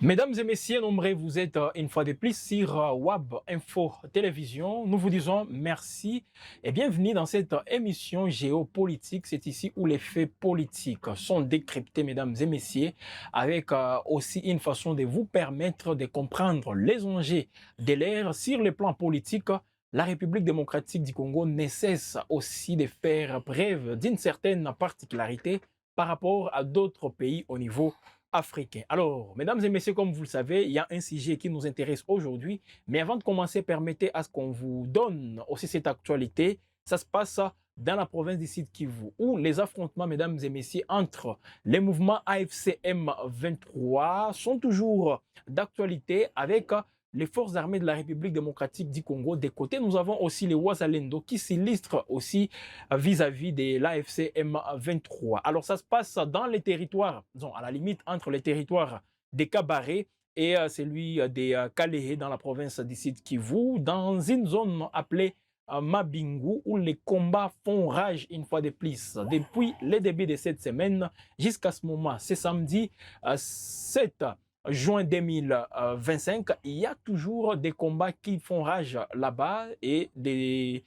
Mesdames et messieurs, nombreux, vous êtes une fois de plus sur WAB Info Télévision. Nous vous disons merci et bienvenue dans cette émission géopolitique. C'est ici où les faits politiques sont décryptés, mesdames et messieurs, avec aussi une façon de vous permettre de comprendre les enjeux de l'ère sur le plan politique. La République démocratique du Congo ne cesse aussi de faire preuve d'une certaine particularité par rapport à d'autres pays au niveau africain. Alors, mesdames et messieurs, comme vous le savez, il y a un sujet qui nous intéresse aujourd'hui. Mais avant de commencer, permettez à ce qu'on vous donne aussi cette actualité. Ça se passe dans la province du Sud Kivu, où les affrontements, mesdames et messieurs, entre les mouvements AFC M23 sont toujours d'actualité avec les forces armées de la République démocratique du Congo. Des côtés, nous avons aussi les Wazalendo qui s'illustrent aussi vis-à-vis de l'AFC M23. Alors, ça se passe dans les territoires, disons, à la limite entre les territoires des Kabaré et celui des Kalehe dans la province du Sud Kivu, dans une zone appelée Mabingu, où les combats font rage une fois de plus. Depuis le début de cette semaine jusqu'à ce moment, c'est samedi 7 juin 2025, il y a toujours des combats qui font rage là-bas et des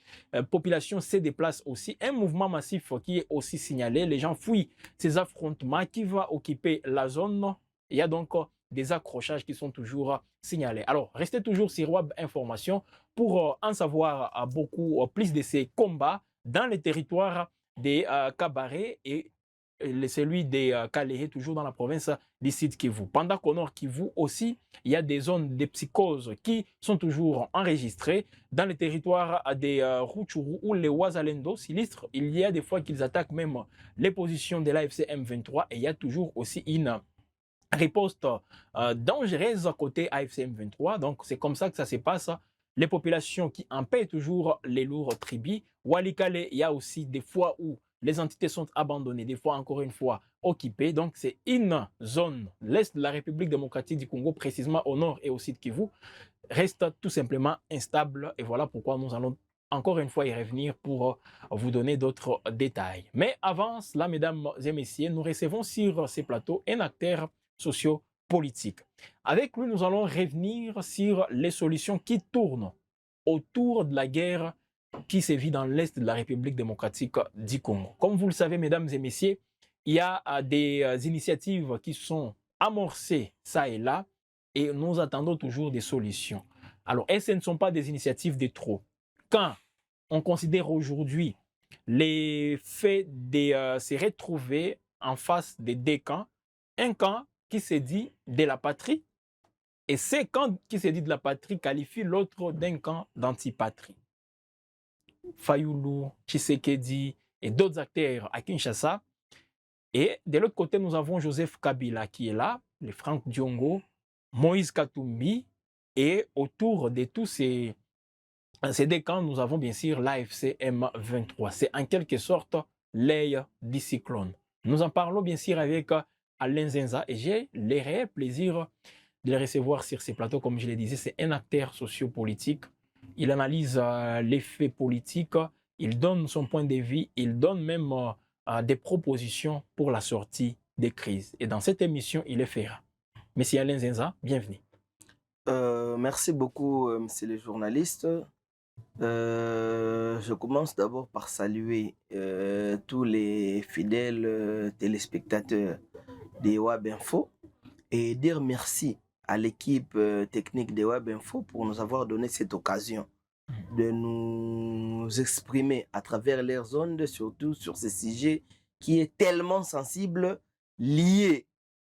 populations se déplacent aussi. Un mouvement massif qui est aussi signalé. Les gens fuient ces affrontements qui vont occuper la zone. Il y a donc des accrochages qui sont toujours signalés. Alors, restez toujours sur Web Information pour en savoir beaucoup plus de ces combats dans les territoires des cabarets et celui des Kalehe, toujours dans la province du Sud Kivu. Pendant qu'au Nord Kivu aussi, il y a des zones de psychose qui sont toujours enregistrées dans les territoires des Rutshuru où les Wazalendo s'illustrent. Il y a des fois qu'ils attaquent même les positions de l'AFC M23 et il y a toujours aussi une riposte dangereuse côté AFC M23. Donc c'est comme ça que ça se passe. Les populations qui en paient toujours les lourds tribus. Walikale, il y a aussi des fois où les entités sont abandonnées, des fois encore une fois occupées. Donc c'est une zone, l'Est de la République démocratique du Congo, précisément au nord et au sud Kivu, reste tout simplement instable. Et voilà pourquoi nous allons encore une fois y revenir pour vous donner d'autres détails. Mais avant cela, mesdames et messieurs, nous recevons sur ces plateaux un acteur sociopolitique. Avec lui, nous allons revenir sur les solutions qui tournent autour de la guerre qui sévit dans l'Est de la République démocratique du Congo. Comme vous le savez, mesdames et messieurs, il y a des initiatives qui sont amorcées ça et là, et nous attendons toujours des solutions. Alors, et ce ne sont pas des initiatives de trop. Quand on considère aujourd'hui les faits de se retrouver en face des deux camps, un camp qui se dit de la patrie, et ce camp qui se dit de la patrie qualifie l'autre d'un camp d'antipatrie. Fayoulou, Tshisekedi et d'autres acteurs à Kinshasa. Et de l'autre côté, nous avons Joseph Kabila qui est là, le Franck Diongo, Moïse Katumbi, et autour de tous ces deux camps, nous avons bien sûr l'AFC M23. C'est en quelque sorte l'œil du cyclone. Nous en parlons bien sûr avec Alain Zenza et j'ai le réel plaisir de le recevoir sur ces plateaux. Comme je le disais, c'est un acteur sociopolitique. Il analyse les faits politiques, il donne son point de vue, il donne même des propositions pour la sortie des crises. Et dans cette émission, il est fait. Monsieur Alain Zenza, bienvenue. Merci beaucoup, monsieur le journaliste. Je commence d'abord par saluer tous les fidèles téléspectateurs des Web Info et dire merci à l'équipe technique des Web Info pour nous avoir donné cette occasion de nous exprimer à travers leurs ondes, surtout sur ce sujet qui est tellement sensible, lié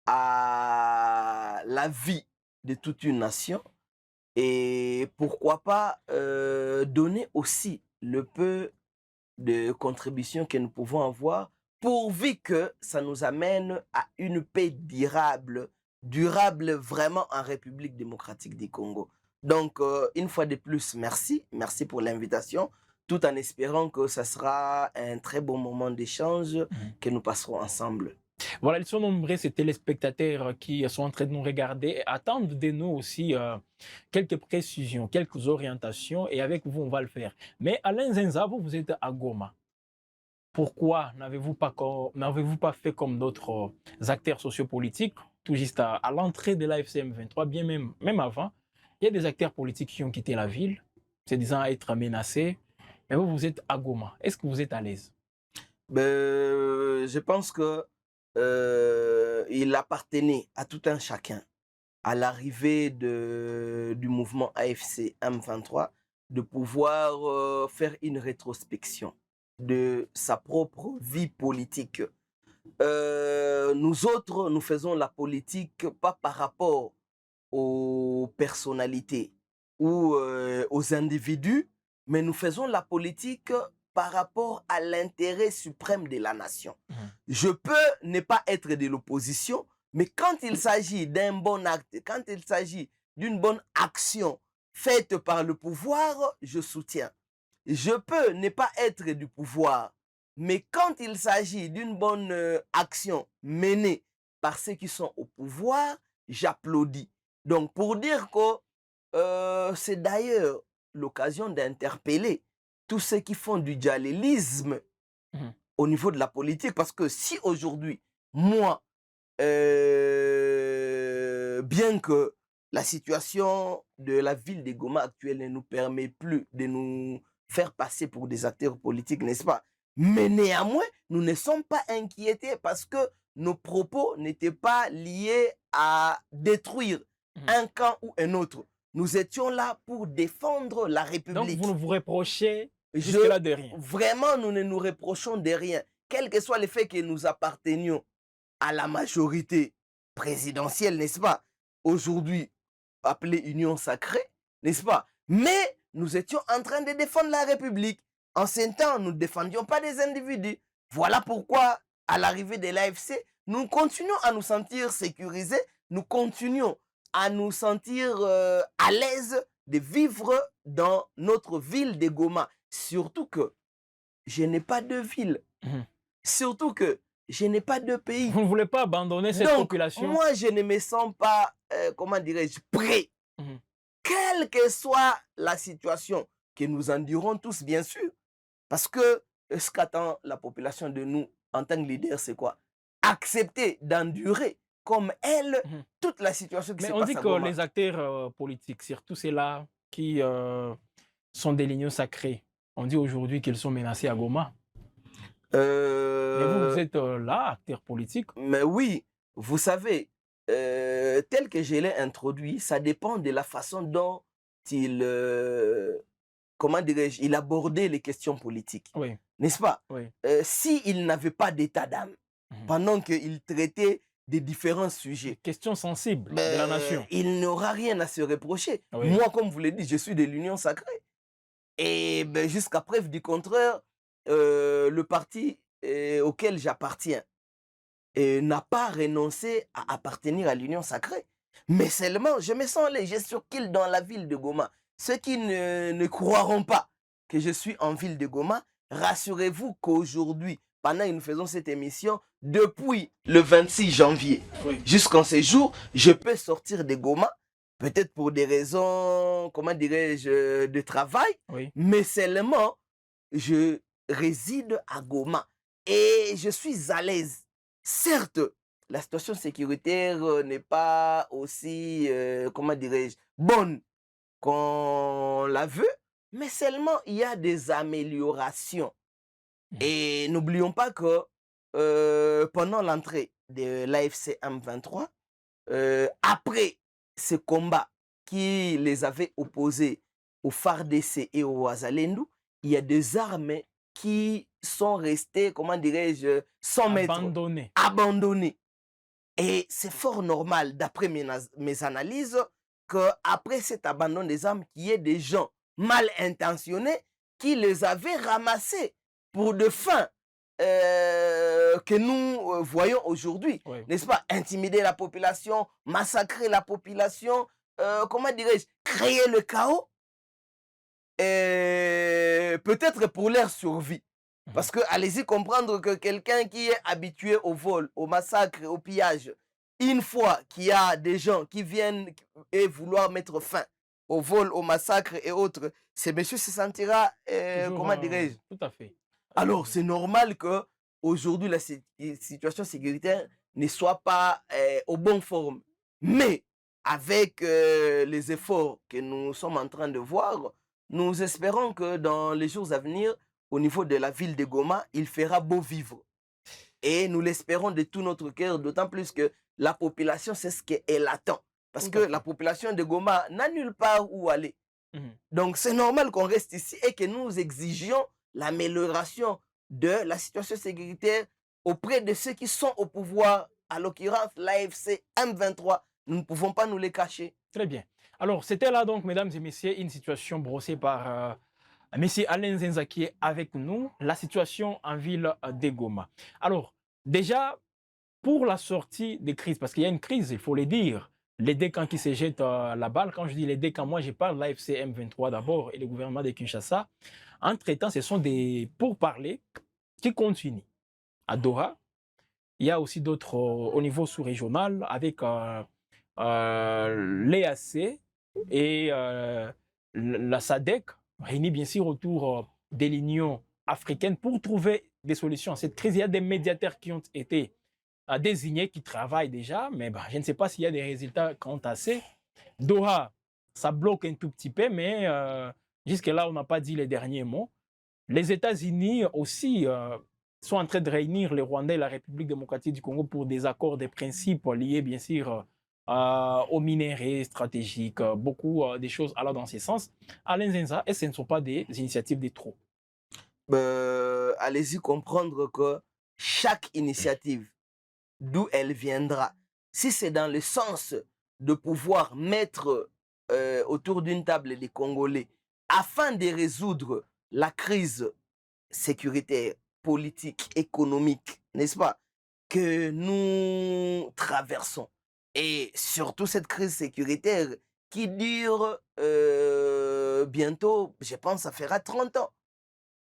à la vie de toute une nation. Et pourquoi pas donner aussi le peu de contribution que nous pouvons avoir, pourvu que ça nous amène à une paix durable vraiment en République démocratique du Congo. Donc, une fois de plus, merci pour l'invitation, tout en espérant que ça sera un très bon moment d'échange que nous passerons ensemble. Voilà, ils sont nombreux, ces téléspectateurs qui sont en train de nous regarder et attendent de nous aussi quelques précisions, quelques orientations, et avec vous, on va le faire. Mais Alain Zenza, vous êtes à Goma. Pourquoi n'avez-vous pas fait comme d'autres acteurs sociopolitiques tout juste à l'entrée de l'AFC M23, bien même avant, il y a des acteurs politiques qui ont quitté la ville, se disant être menacés. Mais vous, vous êtes à Goma. Est-ce que vous êtes à l'aise? Je pense que il appartenait à tout un chacun, à l'arrivée du mouvement AFC M23, de pouvoir faire une rétrospection de sa propre vie politique. Nous autres, nous faisons la politique pas par rapport aux personnalités ou aux individus, mais nous faisons la politique par rapport à l'intérêt suprême de la nation. Je peux ne pas être de l'opposition, mais quand il s'agit d'un bon acte, quand il s'agit d'une bonne action faite par le pouvoir, je soutiens. Je peux ne pas être du pouvoir, mais quand il s'agit d'une bonne action menée par ceux qui sont au pouvoir, j'applaudis. Donc, pour dire que c'est d'ailleurs l'occasion d'interpeller tous ceux qui font du djihadisme au niveau de la politique, parce que si aujourd'hui, moi, bien que la situation de la ville de Goma actuelle ne nous permet plus de nous faire passer pour des acteurs politiques, n'est-ce pas? Mais néanmoins, nous ne sommes pas inquiétés parce que nos propos n'étaient pas liés à détruire un camp ou un autre. Nous étions là pour défendre la Donc, République. vous ne vous reprochez jusque-là de rien. Vraiment, nous ne nous reprochons de rien. Quel que soit le fait que nous appartenions à la majorité présidentielle, n'est-ce pas? Aujourd'hui, appelée Union sacrée, n'est-ce pas? Mais nous étions en train de défendre la République. En ce temps, nous ne défendions pas des individus. Voilà pourquoi, à l'arrivée de l'AFC, nous continuons à nous sentir sécurisés, nous continuons à nous sentir à l'aise de vivre dans notre ville de Goma. Surtout que je n'ai pas de ville. Surtout que je n'ai pas de pays. Vous ne voulez pas abandonner cette Donc, population? moi, je ne me sens pas, comment dirais-je, prêt. Quelle que soit la situation, que nous endurons tous, bien sûr. Parce que ce qu'attend la population de nous en tant que leader, c'est quoi? Accepter d'endurer comme elle toute la situation qui se Mais passe on à dit que Goma. les acteurs politiques, surtout ceux-là qui sont des lignes sacrées, on dit aujourd'hui qu'ils sont menacés à Goma. Mais vous êtes là, acteur politique. Mais oui, vous savez, tel que je l'ai introduit, ça dépend de la façon dont il, comment dirais-je, il abordait les questions politiques. Oui. N'est-ce pas? Oui. S'il n'avait pas d'état d'âme, pendant qu'il traitait des différents sujets, question sensible de la nation, il n'aura rien à se reprocher. Oui. Moi, comme vous l'avez dit, je suis de l'Union sacrée. Et jusqu'à preuve du contraire, le parti auquel j'appartiens n'a pas renoncé à appartenir à l'Union sacrée. Mais seulement, je me sens léger sur qu'il dans la ville de Goma. Ceux qui ne croiront pas que je suis en ville de Goma, rassurez-vous qu'aujourd'hui, pendant que nous faisons cette émission, depuis le 26 janvier jusqu'en ce jour, je peux sortir de Goma, peut-être pour des raisons, comment dirais-je, de travail, mais seulement, je réside à Goma et je suis à l'aise. Certes, la situation sécuritaire n'est pas aussi, comment dirais-je, bonne qu'on la veut, mais seulement il y a des améliorations. Et n'oublions pas que pendant l'entrée de l'AFC M23, après ce combat qui les avait opposés au FARDC et au Wazalendo, il y a des armes qui sont restées, comment dirais-je, sans maître, abandonnées. Et c'est fort normal, d'après mes analyses, qu'après cet abandon des armes, qu'il y ait des gens mal intentionnés qui les avaient ramassés pour de fins que nous voyons aujourd'hui, n'est-ce pas? Intimider la population, massacrer la population, comment dirais-je, créer le chaos, peut-être pour leur survie. Parce que allez-y comprendre que quelqu'un qui est habitué au vol, au massacre, au pillage, une fois qu'il y a des gens qui viennent et vouloir mettre fin au vol, au massacre et autres, ce monsieur se sentira, comment dirais-je? Tout à fait. Alors, c'est normal qu'aujourd'hui, la situation sécuritaire ne soit pas aux bonnes formes. Mais avec les efforts que nous sommes en train de voir, nous espérons que dans les jours à venir, au niveau de la ville de Goma, il fera beau vivre. Et nous l'espérons de tout notre cœur, d'autant plus que la population, c'est ce qu'elle attend. Parce Tout que à la fait. population de Goma n'a nulle part où aller. Mhm. Donc c'est normal qu'on reste ici et que nous exigions l'amélioration de la situation sécuritaire auprès de ceux qui sont au pouvoir, à l'occurrence l'AFC M23. Nous ne pouvons pas nous les cacher. Très bien. Alors, c'était là donc, mesdames et messieurs, une situation brossée par Monsieur Alain Zenza qui est avec nous, la situation en ville de Goma. Alors, déjà, pour la sortie des crises, parce qu'il y a une crise, il faut le dire, les deux camps qui se jettent la balle, quand je dis les deux camps, moi je parle de l'AFC M23 d'abord et le gouvernement de Kinshasa. Entre-temps, ce sont des pourparlers qui continuent. À Doha, il y a aussi d'autres au niveau sous-régional avec l'EAC et la SADC, réunis bien sûr autour de l'Union africaine pour trouver des solutions à cette crise. Il y a des médiateurs qui ont été désignés, qui travaillent déjà, mais bah, je ne sais pas s'il y a des résultats quant à ces. Doha, ça bloque un tout petit peu, mais jusque-là, on n'a pas dit les derniers mots. Les États-Unis aussi sont en train de réunir les Rwandais et la République démocratique du Congo pour des accords, des principes liés bien sûr aux minerais stratégiques, beaucoup des choses allant dans ce sens. Alain Zenza, et ce ne sont pas des initiatives des trop. Allez-y comprendre que chaque initiative, d'où elle viendra, si c'est dans le sens de pouvoir mettre autour d'une table des Congolais afin de résoudre la crise sécuritaire, politique, économique, n'est-ce pas, que nous traversons. Et surtout cette crise sécuritaire qui dure bientôt, je pense, ça fera 30 ans,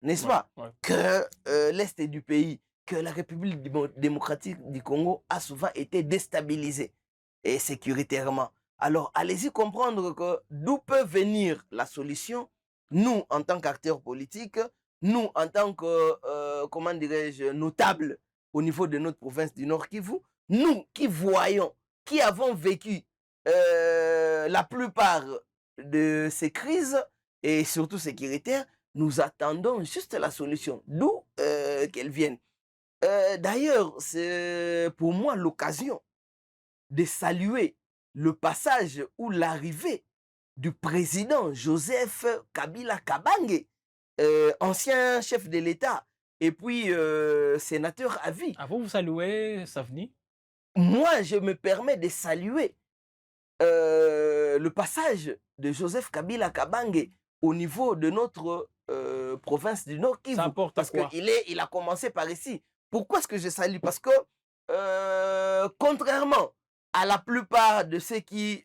n'est-ce Ouais, pas, ouais. que l'Est du pays, que la République démocratique du Congo a souvent été déstabilisée et sécuritairement. Alors, allez-y comprendre que d'où peut venir la solution. Nous, en tant qu'acteurs politiques, nous, en tant que, comment dirais-je, notables au niveau de notre province du Nord Kivu, nous qui voyons, qui avons vécu la plupart de ces crises, et surtout sécuritaires, nous attendons juste la solution, d'où qu'elle vienne. D'ailleurs, c'est pour moi l'occasion de saluer le passage ou l'arrivée du président Joseph Kabila Kabange, ancien chef de l'État et puis sénateur à vie. À vous, vous saluez Savni. Moi, je me permets de saluer le passage de Joseph Kabila Kabange au niveau de notre province du Nord Ça Kivu, apporte parce quoi? il a commencé par ici. Pourquoi est-ce que je salue? Parce que contrairement à la plupart de ceux qui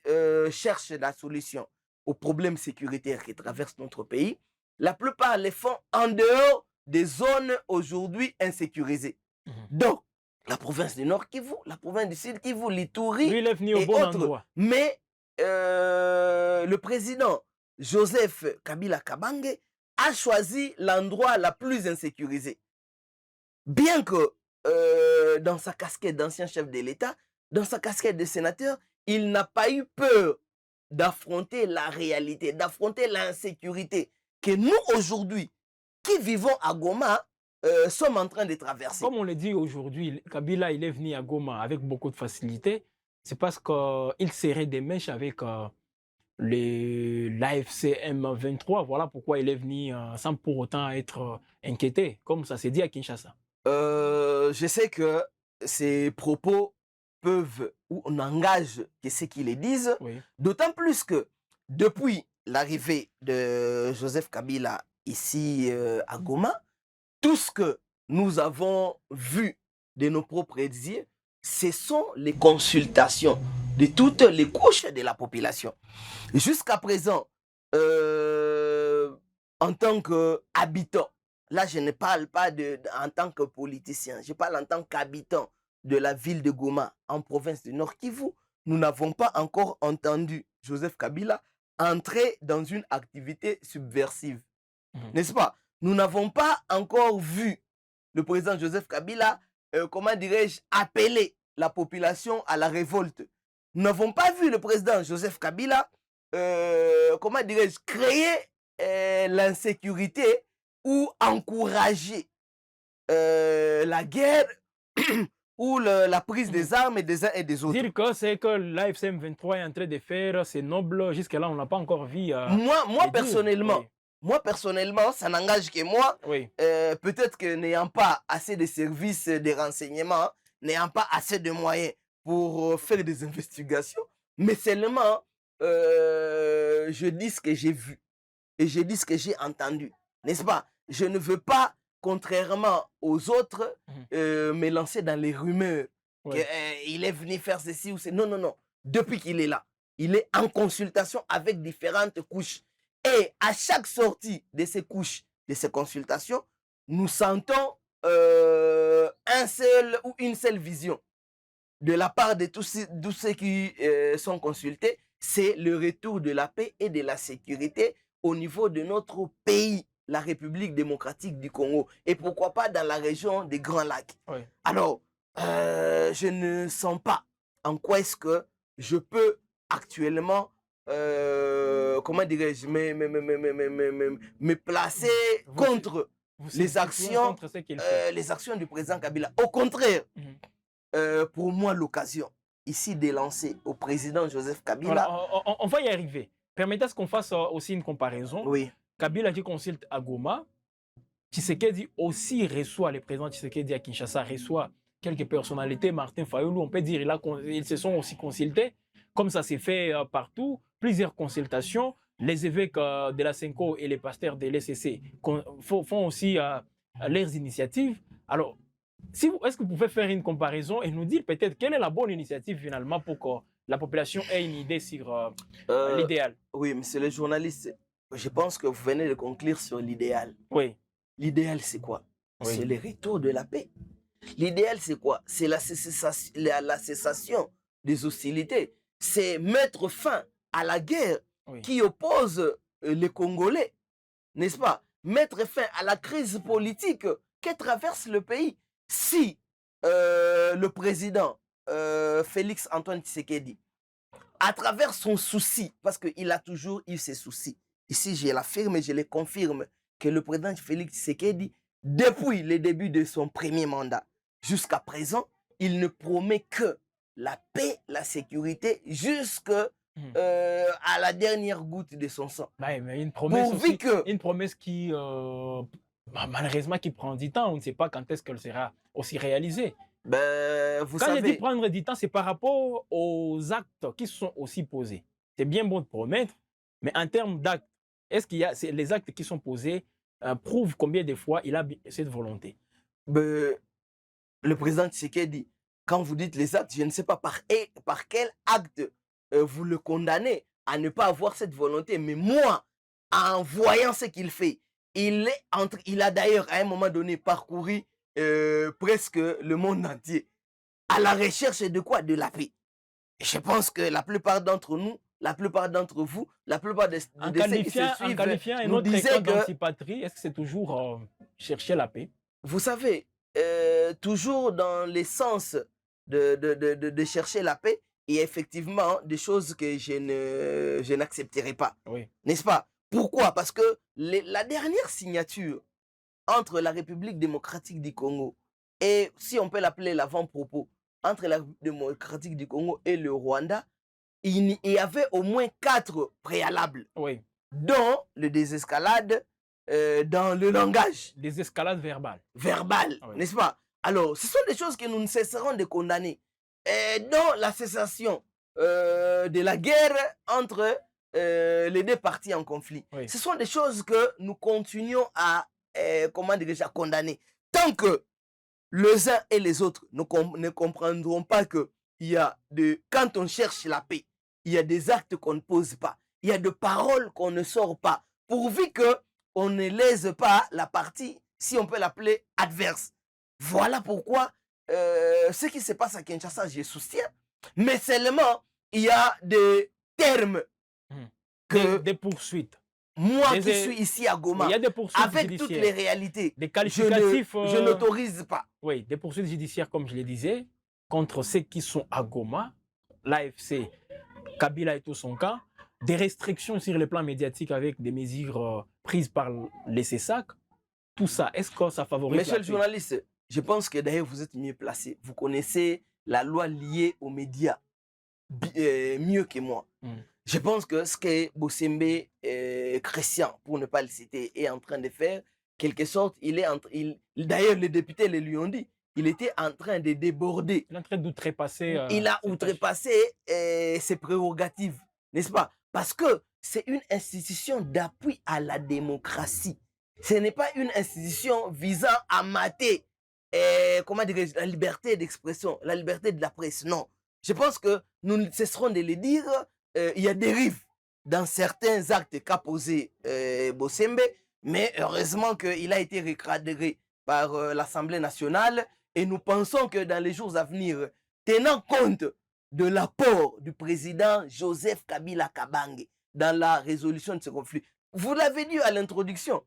cherchent la solution aux problèmes sécuritaires qui traversent notre pays, la plupart les font en dehors des zones aujourd'hui insécurisées. Mhm. Donc, la province du Nord Kivu, la province du Sud Kivu, Lui, l'Ituri il est venu au et bon autres. endroit. Mais le président Joseph Kabila Kabange a choisi l'endroit la plus insécurisé. Bien que dans sa casquette d'ancien chef de l'État, dans sa casquette de sénateur, il n'a pas eu peur d'affronter la réalité, d'affronter l'insécurité que nous, aujourd'hui, qui vivons à Goma, sommes en train de traverser. Comme on le dit aujourd'hui, Kabila, il est venu à Goma avec beaucoup de facilité. C'est parce qu'il serrait des mèches avec l'AFC M23. Voilà pourquoi il est venu sans pour autant être inquiété, comme ça s'est dit à Kinshasa. Je sais que ces propos peuvent ou n'engagent que ceux qui les disent, Oui. d'autant plus que depuis l'arrivée de Joseph Kabila ici à Goma, tout ce que nous avons vu de nos propres yeux, ce sont les consultations de toutes les couches de la population. Jusqu'à présent, en tant qu'habitant, là je ne parle pas en tant que politicien, je parle en tant qu'habitant de la ville de Goma, en province du Nord Kivu, nous n'avons pas encore entendu Joseph Kabila entrer dans une activité subversive. N'est-ce pas? Nous n'avons pas encore vu le président Joseph Kabila, comment dirais-je, appeler la population à la révolte. Nous n'avons pas vu le président Joseph Kabila, comment dirais-je, créer l'insécurité ou encourager la guerre ou la prise des armes des uns et des autres. Dire que c'est que l'AFC M23 est en train de faire, c'est noble, jusque-là, on n'a pas encore vu. Moi, personnellement, ça n'engage que moi. Oui. Peut-être que n'ayant pas assez de services de renseignement, n'ayant pas assez de moyens pour faire des investigations, mais seulement je dis ce que j'ai vu et je dis ce que j'ai entendu, n'est-ce pas? Je ne veux pas, contrairement aux autres, me lancer dans les rumeurs. Oui. Il est venu faire ceci ou cela. Non, non, non. Depuis qu'il est là, il est en consultation avec différentes couches. Et à chaque sortie de ces couches, de ces consultations, nous sentons un seul ou une seule vision de la part de tous ceux qui sont consultés, c'est le retour de la paix et de la sécurité au niveau de notre pays, la République démocratique du Congo, et pourquoi pas dans la région des Grands Lacs. Oui. Alors, je ne sens pas en quoi est-ce que je peux actuellement, comment dirais-je, me placer contre les actions du président Kabila. Au contraire, pour moi, l'occasion ici de lancer au président Joseph Kabila. Voilà, on va y arriver. Permettez qu'on fasse aussi une comparaison. Oui. Kabila qui consulte à Goma, Tshisekedi aussi reçoit, le président Tshisekedi à Kinshasa reçoit quelques personnalités, Martin Fayulu, on peut dire, ils se sont aussi consultés, comme ça s'est fait partout, plusieurs consultations. Les évêques de la Senko et les pasteurs de l'ECC font aussi leurs initiatives. Alors, est-ce que vous pouvez faire une comparaison et nous dire peut-être quelle est la bonne initiative finalement pour que la population ait une idée sur l'idéal? Oui, monsieur le journaliste, je pense que vous venez de conclure sur l'idéal. Oui. L'idéal, c'est quoi? Oui. C'est le retour de la paix. L'idéal, c'est quoi? C'est la cessation des hostilités. C'est mettre fin à la guerre qui oppose les Congolais, n'est-ce pas? Mettre fin à la crise politique que traverse le pays. Si le président Félix Antoine Tshisekedi, à travers son souci, parce qu'il a toujours eu ses soucis, ici je l'affirme et je le confirme, que le président Félix Tshisekedi, depuis le début de son premier mandat jusqu'à présent, il ne promet que la paix, la sécurité, jusqu'à la dernière goutte de son sang. Ouais, mais une promesse aussi, une promesse qui, malheureusement, qui prend du temps. On ne sait pas quand est-ce qu'elle sera aussi réalisée. Ben, quand je dis prendre du temps, c'est par rapport aux actes qui sont aussi posés. C'est bien bon de promettre, mais en termes d'actes, est-ce qu'il y a les actes qui sont posés prouvent combien de fois il a cette volonté? Ben, le président Tshisekedi, quand vous dites les actes, je ne sais pas par quel acte vous le condamnez à ne pas avoir cette volonté. Mais moi, en voyant ce qu'il fait, il a d'ailleurs à un moment donné parcouru presque le monde entier à la recherche de quoi? De la paix. Je pense que la plupart d'entre nous, la plupart d'entre vous, la plupart de ceux qui se suivent, en qualifiant un autre école d'antipatrie, est-ce que c'est toujours chercher la paix? Vous savez, toujours dans le sens de chercher la paix, il y a effectivement des choses que je n'accepterai pas. Oui. N'est-ce pas? Pourquoi? Parce que la dernière signature entre la République démocratique du Congo et, si on peut l'appeler l'avant-propos, entre la République démocratique du Congo et le Rwanda, il y avait au moins 4 préalables, dont le désescalade, dans le langage. Des escalades verbales. N'est-ce pas? Alors, ce sont des choses que nous ne cesserons de condamner. Dont la cessation de la guerre entre les deux parties en conflit. Ce sont des choses que nous continuons à, à condamner. Tant que les uns et les autres ne comprendront pas que quand on cherche la paix, il y a des actes qu'on ne pose pas. Il y a des paroles qu'on ne sort pas. Pourvu qu'on ne lèse pas la partie, si on peut l'appeler, adverse. Voilà pourquoi ce qui se passe à Kinshasa, je soutiens. Mais seulement, il y a des termes. Des poursuites. Moi qui suis ici à Goma, il y a des poursuites avec judiciaires, toutes les réalités, des qualificatifs, je n'autorise pas. Oui, des poursuites judiciaires, comme je le disais. contre ceux qui sont à Goma, l'AFC, Kabila et tout son camp, des restrictions sur le plan médiatique avec des mesures prises par les CESAC. Tout ça, est-ce que ça favorise Monsieur la le paix? journaliste, je pense que d'ailleurs vous êtes mieux placé. Vous connaissez la loi liée aux médias mieux que moi. Je pense que ce que Bossembe Christian, pour ne pas le citer, est en train de faire, quelque sorte, d'ailleurs les députés le lui ont dit, il était en train de déborder. Il est en train d'outrepasser. Il a ses tâches. outrepassé ses prérogatives, n'est-ce pas? Parce que c'est une institution d'appui à la démocratie. Ce n'est pas une institution visant à mater comment dirais-je, la liberté d'expression, la liberté de la presse. Non. Je pense que nous ne cesserons de le dire, il y a dérive dans certains actes qu'a posé Bossembe, mais heureusement qu'il a été recadré par l'Assemblée nationale et nous pensons que dans les jours à venir, tenant compte de l'apport du président Joseph Kabila Kabange dans la résolution de ce conflit, vous l'avez dit à l'introduction,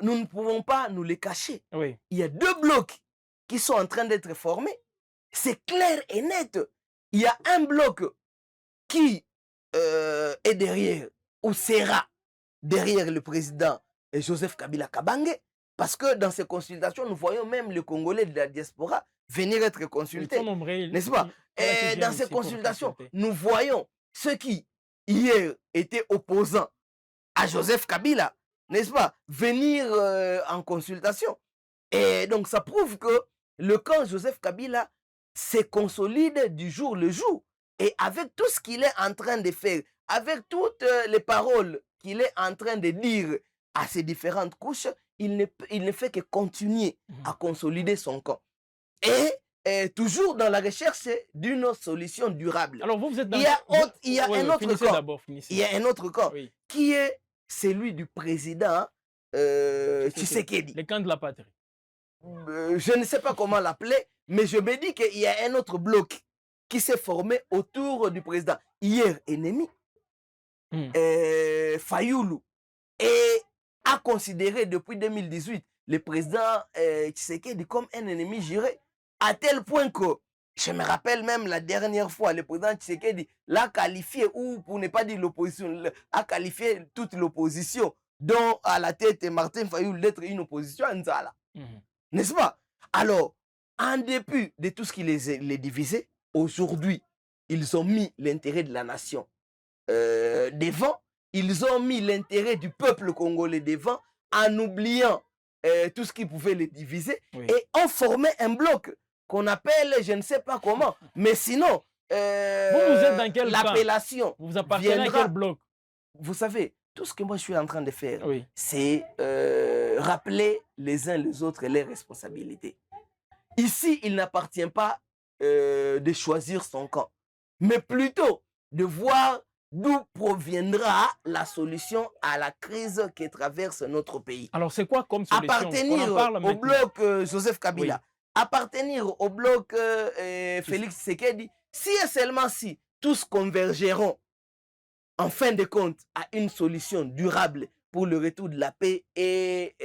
nous ne pouvons pas nous les cacher. Oui. Il y a deux blocs qui sont en train d'être formés. C'est clair et net. Il y a un bloc qui est derrière ou sera derrière le président Joseph Kabila Kabange, parce que dans ces consultations, nous voyons même les Congolais de la diaspora venir être consultés. N'est-ce pas? Et dans ces consultations, nous voyons ceux qui, hier, étaient opposants à Joseph Kabila, n'est-ce pas, venir en consultation. Et donc, ça prouve que le camp Joseph Kabila se consolide du jour le jour. Et avec tout ce qu'il est en train de faire, avec toutes les paroles qu'il est en train de dire à ces différentes couches, il ne fait que continuer à consolider son camp. Et toujours dans la recherche d'une solution durable. Alors vous êtes dans... Il y a un autre camp. Il y a un autre camp qui est celui du président Tshisekedi. Le camp de la patrie. Je ne sais pas comment l'appeler, mais je me dis qu'il y a un autre bloc qui s'est formé autour du président. Hier, ennemi, Fayoulou, et a considéré depuis 2018 le président Tshisekedi comme un ennemi juré, à tel point que, je me rappelle même la dernière fois, le président Tshisekedi l'a qualifié, ou pour ne pas dire l'opposition, a qualifié toute l'opposition, dont à la tête Martin Fayoulou d'être une opposition à Nzala. N'est-ce pas? Alors, en dépit de tout ce qui les divisait, aujourd'hui, ils ont mis l'intérêt de la nation devant, ils ont mis l'intérêt du peuple congolais devant, en oubliant tout ce qui pouvait les diviser, et ont formé un bloc qu'on appelle, je ne sais pas comment, mais sinon, vous êtes dans quel l'appellation vous appartenez à quel bloc? Vous savez, tout ce que moi je suis en train de faire, c'est rappeler les uns les autres les responsabilités. Ici, il n'appartient pas de choisir son camp, mais plutôt de voir d'où proviendra la solution à la crise qui traverse notre pays. Alors, c'est quoi comme solution? Appartenir au bloc Joseph Kabila, appartenir au bloc Félix Tshisekedi, si et seulement si tous convergeront en fin de compte à une solution durable pour le retour de la paix et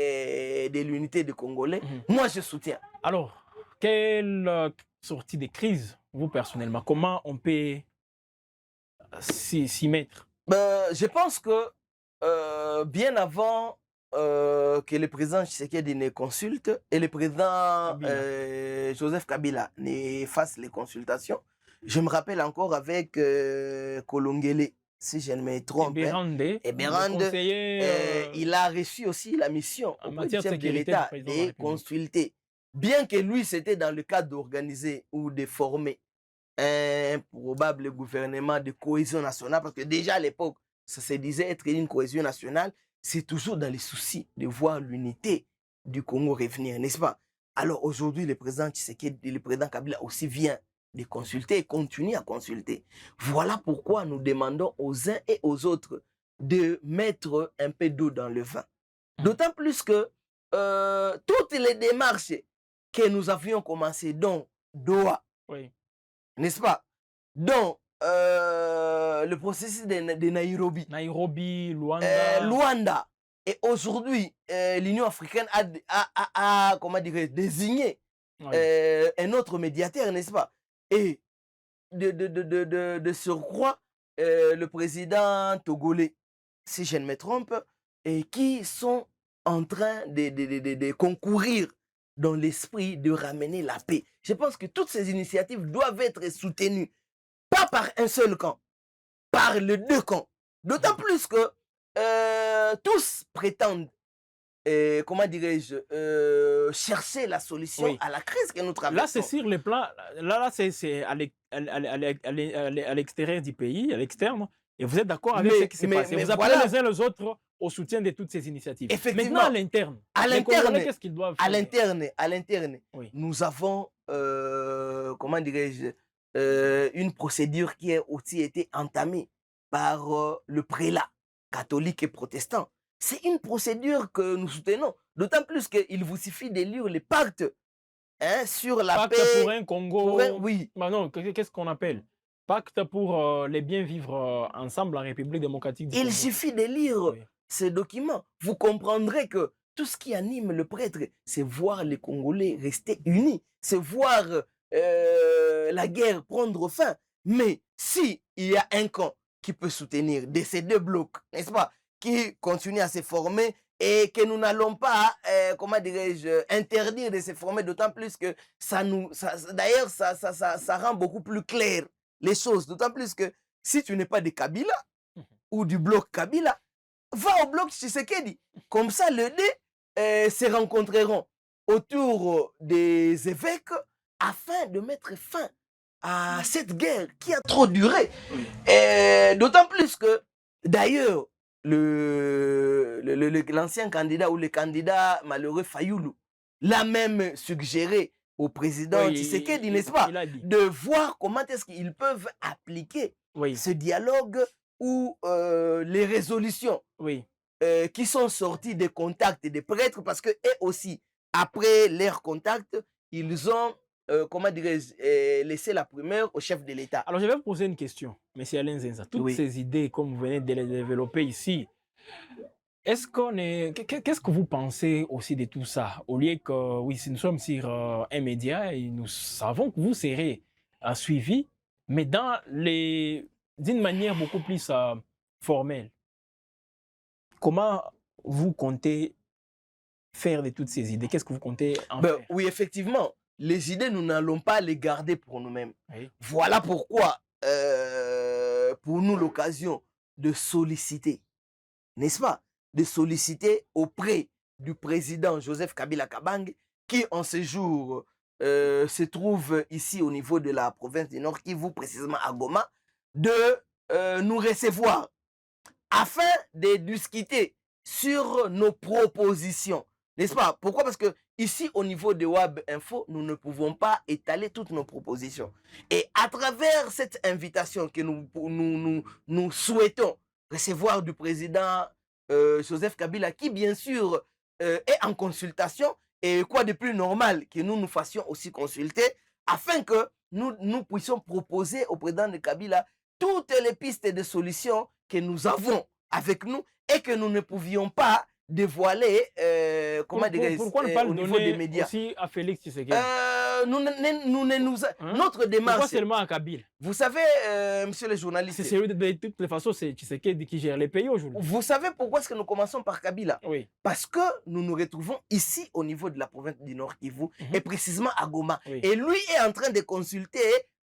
de l'unité des Congolais, moi je soutiens. Alors, quelle sortie de crise, vous personnellement, comment on peut s'y mettre? Je pense que bien avant que le président Tshisekedi ne consulte et le président Joseph Kabila ne fasse les consultations, je me rappelle encore avec Kolongele, si je ne me trompe, Eberande, il a reçu aussi la mission auprès du chef de l'État de consulter. Bien que lui, c'était dans le cadre d'organiser ou de former un probable gouvernement de cohésion nationale, parce que déjà à l'époque, ça se disait être une cohésion nationale, c'est toujours dans les soucis de voir l'unité du Congo revenir, n'est-ce pas? Alors aujourd'hui, le président Tshisekedi, le président Kabila aussi vient de consulter et continue à consulter. Voilà pourquoi nous demandons aux uns et aux autres de mettre un peu d'eau dans le vin. D'autant plus que toutes les démarches que nous avions commencées, dont Doha, n'est-ce pas? Dont le processus de Nairobi. Nairobi, Luanda. Luanda. Et aujourd'hui, l'Union africaine a comment dire, désigné Oui. un autre médiateur, n'est-ce pas? Et de surcroît, le président togolais, si je ne me trompe, et qui sont en train de concourir dans l'esprit de ramener la paix. Je pense que toutes ces initiatives doivent être soutenues, pas par un seul camp, par les deux camps. D'autant plus que tous prétendent, comment dirais-je, chercher la solution Oui. à la crise que nous Là, c'est traversons. sur le plan, là, c'est à l'extérieur du pays, à l'externe. Et vous êtes d'accord avec ce qui s'est passé. Mais Vous appelez voilà, les uns les autres au soutien de toutes ces initiatives. Maintenant, à effectivement, l'interne, à les Congolais, l'interne, qu'est-ce qu'ils doivent faire? à l'interne, Oui. nous avons, comment dirais-je, une procédure qui a aussi été entamée par le prélat catholique et protestant. C'est une procédure que nous soutenons, d'autant plus qu'il vous suffit de lire les pactes, hein, sur la Pacte pour paix, un pour un, Congo. oui, Bah non, qu'est-ce qu'on appelle? Pacte pour les bien vivre ensemble en République démocratique du il Congo. suffit de lire Oui. ces documents. Vous comprendrez que tout ce qui anime le prêtre, c'est voir les Congolais rester unis, c'est voir la guerre prendre fin. Mais si il y a un camp qui peut soutenir de ces deux blocs, n'est-ce pas, qui continue à se former et que nous n'allons pas, comment dirais-je, interdire de se former, d'autant plus que d'ailleurs, ça rend beaucoup plus clair les choses, d'autant plus que si tu n'es pas de Kabila, ou du bloc Kabila, va au bloc Tshisekedi. Comme ça, les deux se rencontreront autour des évêques afin de mettre fin à cette guerre qui a trop duré. D'autant plus que, d'ailleurs, l'ancien candidat ou le candidat malheureux Fayoulou l'a même suggéré au président Oui, Tshisekedi, n'est-ce pas, il a dit. de voir comment est-ce qu'ils peuvent appliquer Oui, ce dialogue ou les résolutions oui. qui sont sorties des contacts des prêtres, parce que eux aussi, après leur contact, ils ont, comment dirais-je, laissé la primeur au chef de l'État. Alors, je vais vous poser une question, Monsieur Alain Zenza. Toutes Oui. ces idées, comme vous venez de les développer ici, est-ce qu'on est, qu'est-ce que vous pensez aussi de tout ça? Au lieu que, oui, si nous sommes sur un média et nous savons que vous serez suivi, mais d'une manière beaucoup plus formelle, comment vous comptez faire de toutes ces idées? Qu'est-ce que vous comptez en faire? Oui, effectivement, les idées, nous n'allons pas les garder pour nous-mêmes. Oui. Voilà pourquoi, pour nous, l'occasion de solliciter, n'est-ce pas, de solliciter auprès du président Joseph Kabila Kabange, qui en ce jour se trouve ici au niveau de la province du Nord Kivu, précisément à Goma, de nous recevoir afin de discuter sur nos propositions. N'est-ce pas? Pourquoi? Parce que ici, au niveau de WAB Info, nous ne pouvons pas étaler toutes nos propositions. Et à travers cette invitation que nous souhaitons recevoir du président Joseph Kabila, qui bien sûr est en consultation, et quoi de plus normal que nous nous fassions aussi consulter, afin que nous puissions proposer au président de Kabila toutes les pistes de solutions que nous avons avec nous et que nous ne pouvions pas dévoiler, comment Pourquoi ne pas le au niveau des donner médias. aussi à Félix Tshisekedi? Notre Pourquoi démarche, seulement à Kabila? vous savez, monsieur le C'est journaliste, celui de toutes les façons, c'est Tshisekedi qui gère les pays aujourd'hui. vous savez pourquoi est-ce que nous commençons par Kabila? Oui. Parce que nous nous retrouvons ici au niveau de la province du Nord Kivu Mhm. et précisément à Goma. Oui. Et lui est en train de consulter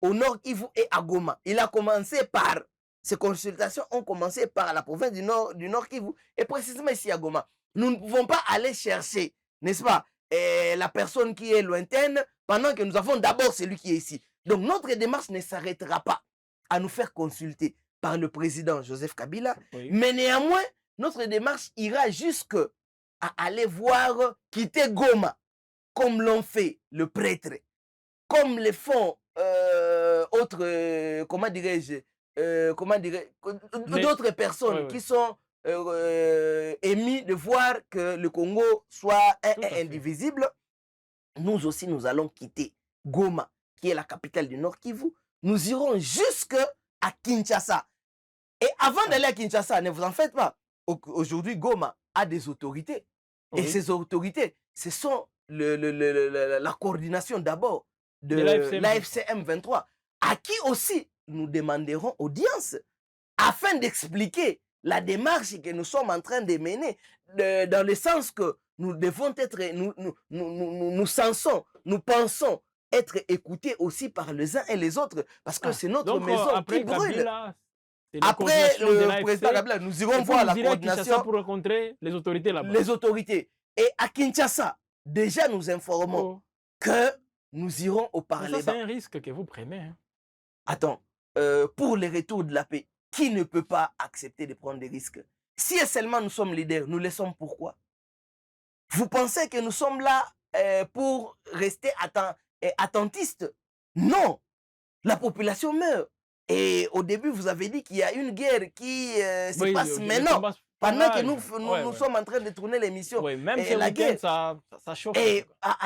au Nord Kivu et à Goma. Il a commencé par, ces consultations ont commencé par la province du Nord Kivu et précisément ici à Goma. Nous ne pouvons pas aller chercher, n'est-ce pas, la personne qui est lointaine pendant que nous avons d'abord celui qui est ici. Donc notre démarche ne s'arrêtera pas à nous faire consulter par le président Joseph Kabila, Oui. mais néanmoins, notre démarche ira jusque à aller voir quitter Goma, comme l'ont fait le prêtre, comme le font autres, comment dirais-je, d'autres personnes Oui, oui. qui sont émis de voir que le Congo soit Tout à fait. indivisible. Nous aussi, nous allons quitter Goma, qui est la capitale du Nord Kivu. Nous irons jusque à Kinshasa. Et avant d'aller à Kinshasa, ne vous en faites pas. Aujourd'hui, Goma a des autorités. Oui. Et ces autorités, ce sont la coordination d'abord de De l'AFC l'AFC M23, à qui aussi nous demanderons audience afin d'expliquer la démarche que nous sommes en train de mener, dans le sens que nous devons être, nous sensons, nous pensons être écoutés aussi par les uns et les autres, parce que Ah, c'est notre donc, maison qui après brûle. Kabila, c'est la Après coordination de le président l'AFC. Kabila, nous Et irons puis voir vous la irez à Kinshasa coordination, pour rencontrer les autorités là-bas. les autorités. Et à Kinshasa, déjà nous informons Oh. que nous irons au Mais ça, c'est Parlement. un risque que vous prenez. Hein. Attends, pour les retours de la paix, qui ne peut pas accepter de prendre des risques? Si et seulement nous sommes leaders, nous le sommes pourquoi? Vous pensez que nous sommes là pour rester attentistes? Non, la population meurt. Et au début, vous avez dit qu'il y a une guerre qui se Oui, passe le maintenant, combat se pendant que propage. Ouais, nous ouais. sommes en train de tourner l'émission. Oui, même Et ce la week-end, guerre. ça chauffe. en Et tout cas.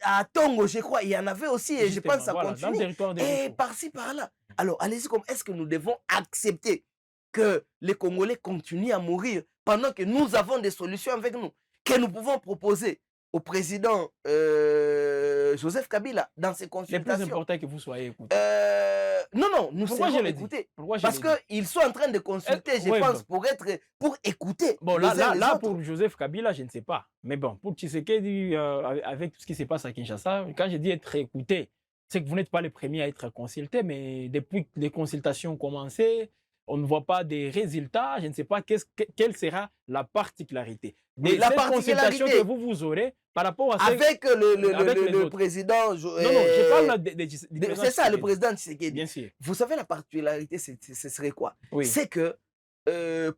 à Tongo, je crois, il y en avait aussi, et je Justement, pense que ça voilà, dans le continue. territoire de Et Bifo. par-ci, par-là. Alors, allez-y, comme est-ce que nous devons accepter que les Congolais continuent à mourir pendant que nous avons des solutions avec nous, que nous pouvons proposer au président Joseph Kabila dans ses C'est plus consultations? important que vous soyez écoutés. Non, non, nous Pourquoi je serons l'ai dit? écoutés. Pourquoi je Parce l'ai dit? qu'ils sont en train de consulter, je Ouais, pense, bon. pour écouter Bon, les uns les là, autres. pour Joseph Kabila, je ne sais pas. Mais bon, pour Tshisekedi, avec tout ce qui se passe à Kinshasa, quand je dis être écouté, c'est que vous n'êtes pas les premiers à être consultés, mais depuis que les consultations ont commencé, on ne voit pas des résultats. Je ne sais pas quelle sera la particularité. Oui, la Cette consultation particularité que vous aurez par rapport à avec avec les le autres. président. Non, je parle du président C'est ça, le Tshisekedi. président Tshisekedi. Bien sûr. Vous savez, la particularité, ce serait quoi? Oui. C'est que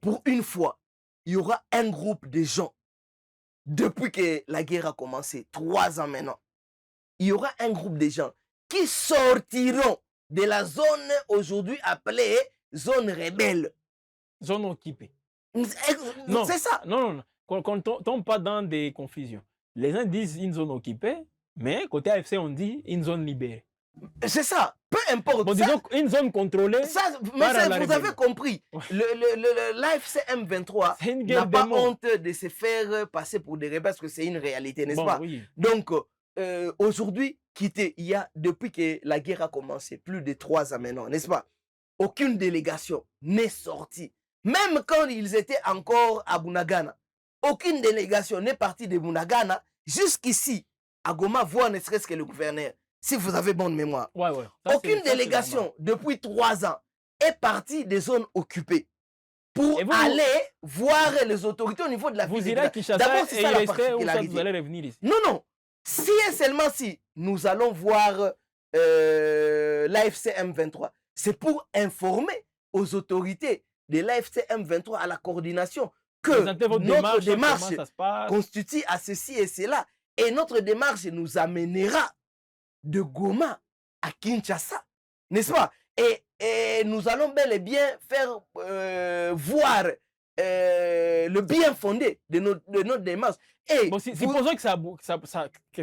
pour une fois, il y aura un groupe de gens, depuis que la guerre a commencé, 3 ans maintenant, il y aura un groupe de gens qui sortiront de la zone aujourd'hui appelée zone rebelle. Zone occupée. Non, c'est ça. Non, non, non. Qu'on ne tombe pas dans des confusions. Les uns disent une zone occupée, mais côté AFC, on dit une zone libérée. C'est ça. Peu importe. Bon, ça, disons une zone contrôlée. ça, mais par ça, la vous avez rébellion. compris. Ouais. L'AFC M23 C'est une n'a guerre pas des mots. honte de se faire passer pour des rebelles parce que c'est une réalité, n'est-ce Bon, pas? oui. Donc, aujourd'hui, il y a, depuis que la guerre a commencé, plus de 3 ans maintenant, n'est-ce pas? Aucune délégation n'est sortie. Même quand ils étaient encore à Bunagana, aucune délégation n'est partie de Bunagana jusqu'ici, à Goma, voir ne serait-ce que le gouverneur, si vous avez bonne mémoire. Ouais, ouais. Ça, Aucune ça, c'est délégation, normal. depuis 3 ans, est partie des zones occupées pour Et vous, aller voir les autorités au niveau de la ville. vous irez à Kinshasa D'abord, c'est et ça il la resterait où ça, vous particularité. allez revenir ici. Non, non. Si et seulement si nous allons voir l'AFC M23, c'est pour informer aux autorités de l'AFC M23 à la coordination que Présentez votre notre démarche, démarche comment ça se passe. constitue à ceci et cela. Et notre démarche nous amènera de Goma à Kinshasa, n'est-ce pas? Et nous allons bel et bien faire voir le bien fondé de notre démarche. Et Bon, supposons que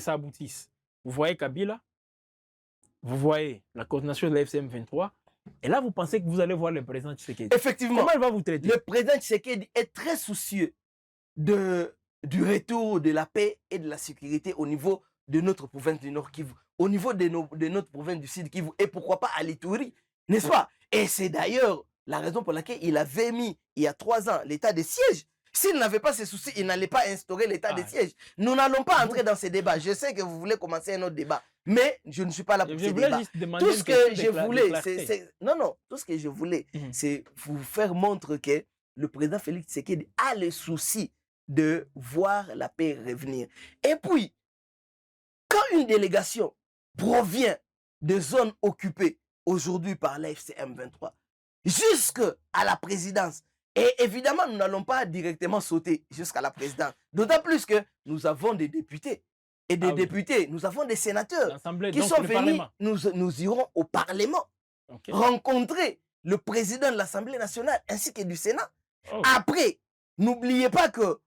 ça aboutisse. Vous voyez Kabila, vous voyez la coordination de la FCM 23, et là, vous pensez que vous allez voir le président Tshisekedi. effectivement, Comment il va vous traiter? le président Tshisekedi est très soucieux du retour de la paix et de la sécurité au niveau de notre province du Nord Kivu, au niveau de notre province du Sud Kivu, et pourquoi pas à l'Ituri, n'est-ce pas? Et c'est d'ailleurs la raison pour laquelle il avait mis, il y a 3 ans, l'état de siège. S'il n'avait pas ces soucis, il n'allait pas instaurer l'état de siège. Nous n'allons pas entrer dans ces débats. Je sais que vous voulez commencer un autre débat, mais je ne suis pas là pour ces débats. Tout ce que je voulais, tout ce que je voulais, c'est vous faire montrer que le président Félix Tshisekedi a le souci de voir la paix revenir. Et puis, quand une délégation provient de zones occupées aujourd'hui par l'AFC M23 jusqu'à la présidence, et évidemment, nous n'allons pas directement sauter jusqu'à la présidence, d'autant plus que nous avons des députés. Et des députés, nous avons des sénateurs qui sont venus, nous irons au Parlement rencontrer le président de l'Assemblée nationale ainsi que du Sénat. Après, n'oubliez pas que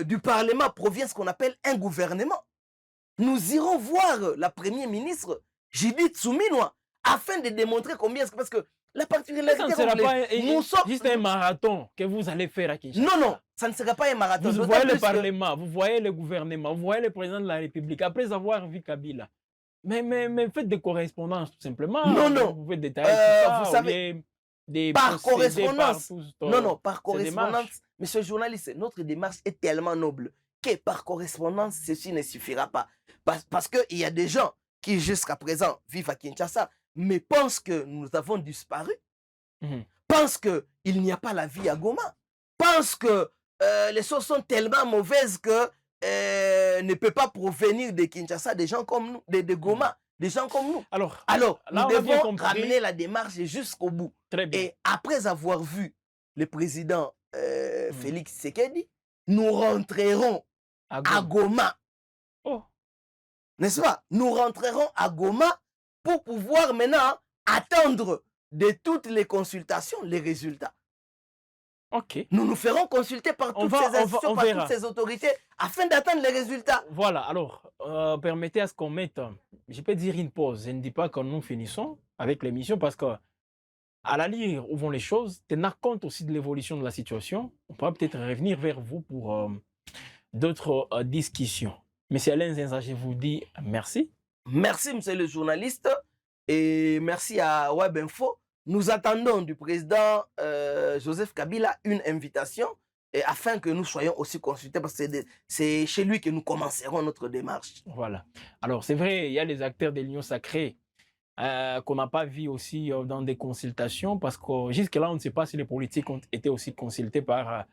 du Parlement provient ce qu'on appelle un gouvernement. Nous irons voir la première ministre, Judith Suminwa, afin de démontrer combien, parce que La Ça particularité, ne sera pas nous sommes... juste un marathon que vous allez faire à Kinshasa. Non, ça ne sera pas un marathon. Vous voyez le Parlement, vous voyez le gouvernement, vous voyez le président de la République, après avoir vu Kabila. Mais faites des correspondances, tout simplement. Non. Vous pouvez détailler tout ça. Vous savez, des par correspondance. Non, par correspondance. Démarches. Monsieur le journaliste, notre démarche est tellement noble que par correspondance, ceci ne suffira pas. Parce qu'il y a des gens qui, jusqu'à présent, vivent à Kinshasa, mais pensent que nous avons disparu, pensent qu'il n'y a pas la vie à Goma, pensent que les choses sont tellement mauvaises que ne peut pas provenir de Kinshasa des gens comme nous, de Goma, des gens comme nous. Alors nous devons ramener la démarche jusqu'au bout. Très bien. Et après avoir vu le président Félix Tshisekedi, nous rentrerons à Goma. Oh. N'est-ce pas? Nous rentrerons à Goma pour pouvoir maintenant attendre de toutes les consultations les résultats. Ok. Nous nous ferons consulter par toutes ces institutions, par toutes ces autorités, afin d'attendre les résultats. Voilà, alors, permettez à ce qu'on mette, je peux dire une pause. Je ne dis pas que nous finissons avec l'émission parce que, à la lire où vont les choses, tenir compte aussi de l'évolution de la situation, on pourra peut-être revenir vers vous pour d'autres discussions. Monsieur Alain Zinza, je vous dis merci. Merci, monsieur le journaliste, et merci à WebInfo. Nous attendons du président Joseph Kabila une invitation afin que nous soyons aussi consultés parce que c'est chez lui que nous commencerons notre démarche. Voilà. Alors, c'est vrai, il y a les acteurs de l'Union sacrée qu'on n'a pas vu aussi dans des consultations parce que jusque-là, on ne sait pas si les politiques ont été aussi consultés par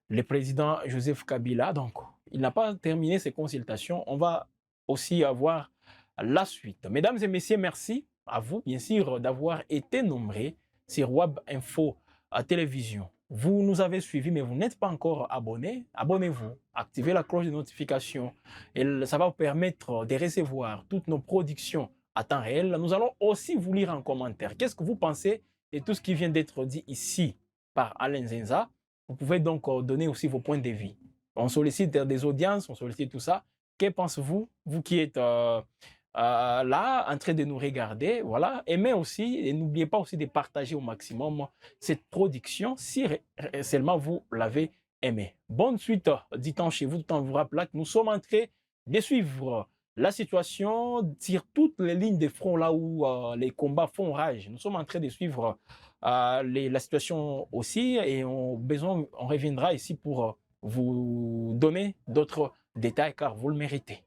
le président Joseph Kabila. Donc, il n'a pas terminé ses consultations. On va aussi avoir la suite. Mesdames et messieurs, merci à vous, bien sûr, d'avoir été nombreux sur WebInfo à télévision. Vous nous avez suivis, mais vous n'êtes pas encore abonné. Abonnez-vous, activez la cloche de notification et ça va vous permettre de recevoir toutes nos productions à temps réel. Nous allons aussi vous lire en commentaire. Qu'est-ce que vous pensez de tout ce qui vient d'être dit ici par Alain Zinza? Vous pouvez donc donner aussi vos points de vue. On sollicite des audiences, on sollicite tout ça. Que pensez-vous, vous qui êtes là, en train de nous regarder, voilà. Aimez aussi, et n'oubliez pas aussi de partager au maximum cette production si seulement vous l'avez aimé. Bonne suite du temps chez vous, tout en vous rappelant que nous sommes en train de suivre la situation sur toutes les lignes de front là où les combats font rage. Nous sommes en train de suivre la situation aussi et on reviendra ici pour vous donner d'autres détails car vous le méritez.